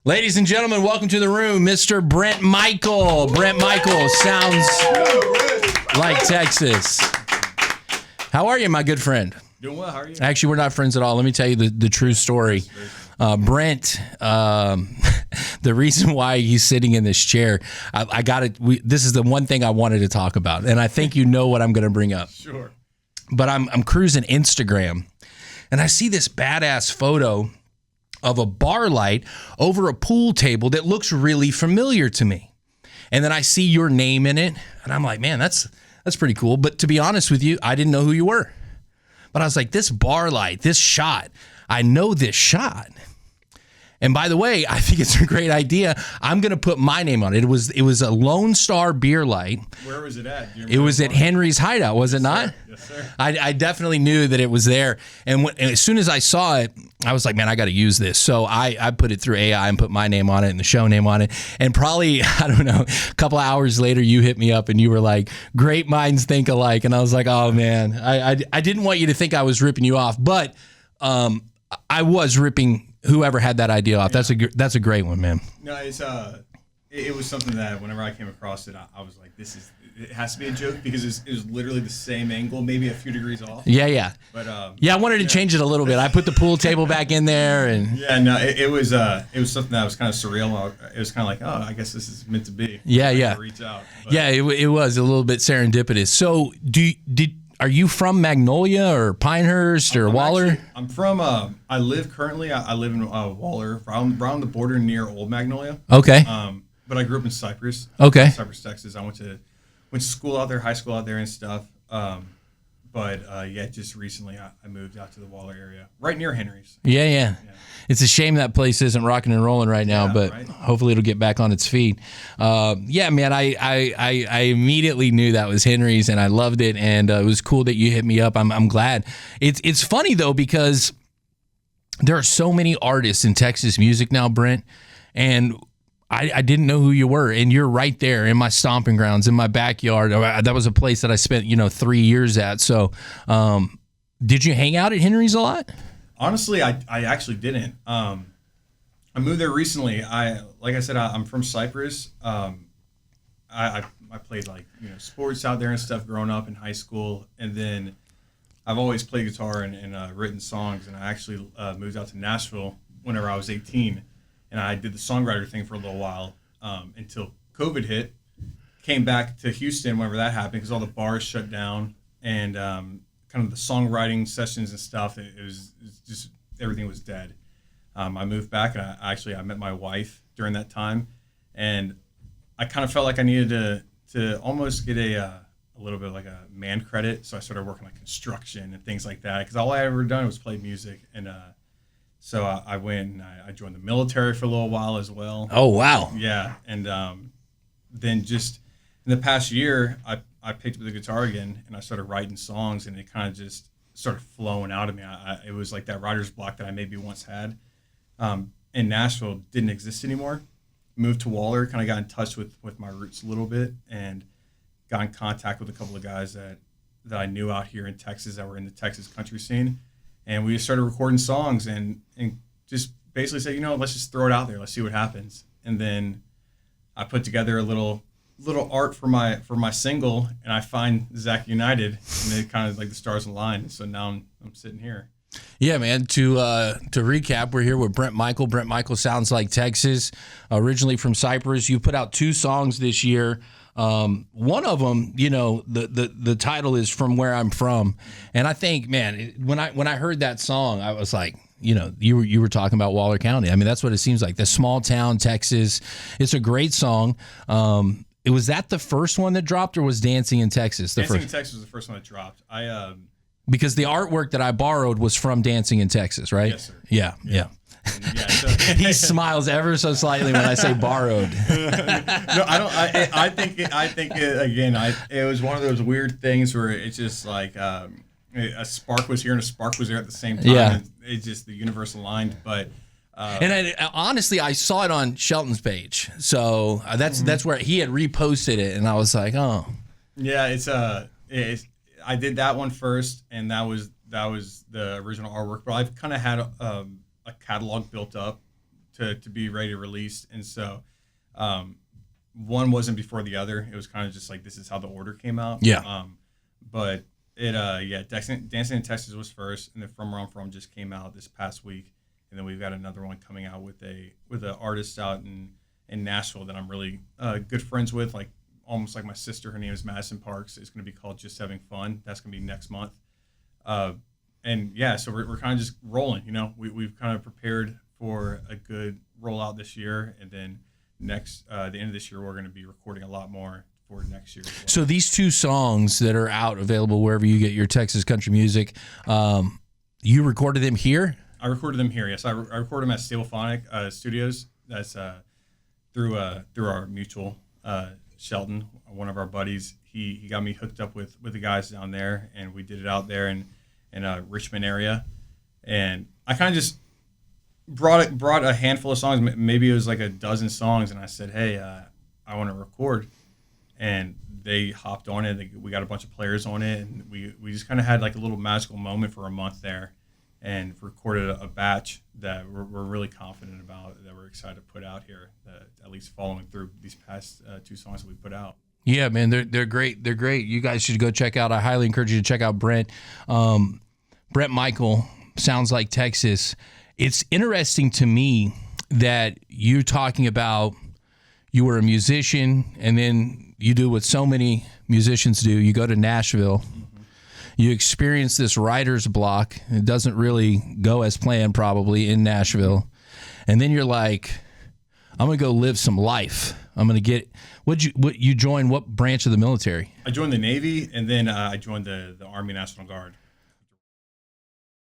Ladies and gentlemen, welcome to the room, Mr. Brent Michael. Brent Michael sounds like Texas. How are you, my good friend? Doing well. How are you? Actually, we're not friends at all. Let me tell you the true story. Brent, the reason why he's sitting in this chair, I got it. This is the one thing I wanted to talk about, and I think you know what I'm going to bring up. Sure. But I'm cruising Instagram, and I see this badass photo of a bar light over a pool table that looks really familiar to me. And then I see your name in it, and I'm like, man, that's pretty cool. But to be honest with you, I didn't know who you were. But I was like, this bar light, this shot, I know this shot. And by the way, I think it's a great idea. I'm going to put my name on it. It was a Lone Star beer light. Where was it at? It was at Henry's Hideout, was it not? Yes, sir. I definitely knew that it was there. And as soon as I saw it, I was like, man, I got to use this. So I put it through AI and put my name on it and the show name on it. And probably, I don't know, a couple of hours later, you hit me up and you were like, great minds think alike. And I was like, oh, man, I didn't want you to think I was ripping you off. But I was ripping whoever had that idea off. Yeah. That's a great one, man. No, it was something that whenever I came across it, I was like, it has to be a joke because it was literally the same angle, maybe a few degrees off. Yeah. But I wanted to change it a little bit. I put the pool table back in there, and it was something that was kind of surreal. It was kind of like, oh, I guess this is meant to be. Yeah. Reach out. But. Yeah, it was a little bit serendipitous. So are you from Magnolia or Pinehurst or Waller? I'm from. I live in Waller, around the border near Old Magnolia. Okay. But I grew up in Cypress. Okay. Cypress, Texas. I went to school out there, high school out there, and stuff. Just recently I moved out to the Waller area, right near Henry's. Yeah. It's a shame that place isn't rocking and rolling right now, but right. Hopefully it'll get back on its feet. Man, I immediately knew that was Henry's, and I loved it, and it was cool that you hit me up. I'm glad. It's funny though because there are so many artists in Texas music now, Brent, and I didn't know who you were, and you're right there in my stomping grounds, in my backyard. That was a place that I spent 3 years at. So, did you hang out at Henry's a lot? Honestly, I actually didn't. I moved there recently. Like I said, I'm from Cypress. I played sports out there and stuff growing up in high school, and then I've always played guitar and written songs. And I actually moved out to Nashville whenever I was 18, and I did the songwriter thing for a little while until COVID hit. Came back to Houston whenever that happened because all the bars shut down and kind of the songwriting sessions and stuff, it was just everything was dead. I moved back and I met my wife during that time, and I kind of felt like I needed to almost get a little bit like a man credit. So I started working like construction and things like that because all I ever done was play music. And so I went and I joined the military for a little while as well. Oh, wow. Yeah. And then just in the past year, I picked up the guitar again and I started writing songs, and it kind of just started flowing out of me. It was like that writer's block that I maybe once had in Nashville didn't exist anymore. Moved to Waller, kind of got in touch with my roots a little bit, and got in contact with a couple of guys that I knew out here in Texas that were in the Texas country scene. And we just started recording songs and just basically said, let's just throw it out there. Let's see what happens. And then I put together a little art for my single, and I find Zach United, and it kind of like the stars aligned. So now I'm sitting here. Yeah, man. To recap, we're here with Brent Michael. Brent Michael sounds like Texas, originally from Cypress. You put out 2 songs this year. One of them, the title is "From Where I'm From," and I think, man, when I heard that song, I was like, you were talking about Waller County. I mean, that's what it seems like. The small town, Texas. It's a great song. Was that the first one that dropped, or was Dancing in Texas the first? Dancing in Texas was the first one that dropped. Because the artwork that I borrowed was from Dancing in Texas, right? Yes, sir. Yeah. He smiles ever so slightly when I say borrowed. No, I don't. I think it was one of those weird things where it's just like a spark was here and a spark was there at the same time. Yeah. It's just the universe aligned, but. And honestly, I saw it on Shelton's page, so that's where he had reposted it, and I was like, oh. Yeah, I did that one first, and that was the original artwork. But I've kind of had a catalog built up to be ready to release. And so one wasn't before the other. It was kind of just like, this is how the order came out. Yeah. But it, Dancing in Texas was first, and then From Where I'm From just came out this past week. And then we've got another one coming out with an artist out in Nashville that I'm really good friends with, like almost like my sister. Her name is Madison Parks. It's going to be called Just Having Fun. That's going to be next month. And yeah, so we're kind of just rolling. You know, we've kind of prepared for a good rollout this year, and then the end of this year we're going to be recording a lot more for next year as well. So these 2 songs that are out available wherever you get your Texas country music, you recorded them here? I recorded them here. Yes, I recorded them at Stablephonic Studios. That's through our mutual Shelton, one of our buddies. He got me hooked up with the guys down there, and we did it out there in Richmond area. And I kind of just brought a handful of songs. Maybe it was like a dozen songs, and I said, hey, I want to record. And they hopped on it. We got a bunch of players on it, and we just kind of had like a little magical moment for a month there, and recorded a batch that we're really confident about, that we're excited to put out here, at least following through these past 2 songs that we put out. Yeah, man, they're great. They're great. You guys should go check out. I highly encourage you to check out Brent. Brent Michael, Sounds Like Texas. It's interesting to me that you're talking about you were a musician, and then you do what so many musicians do. You go to Nashville. You experience this writer's block. It doesn't really go as planned probably in Nashville. And then you're like, I'm going to go live some life. I'm going to get what you joined what branch of the military? I joined the Navy, and then I joined the Army National Guard.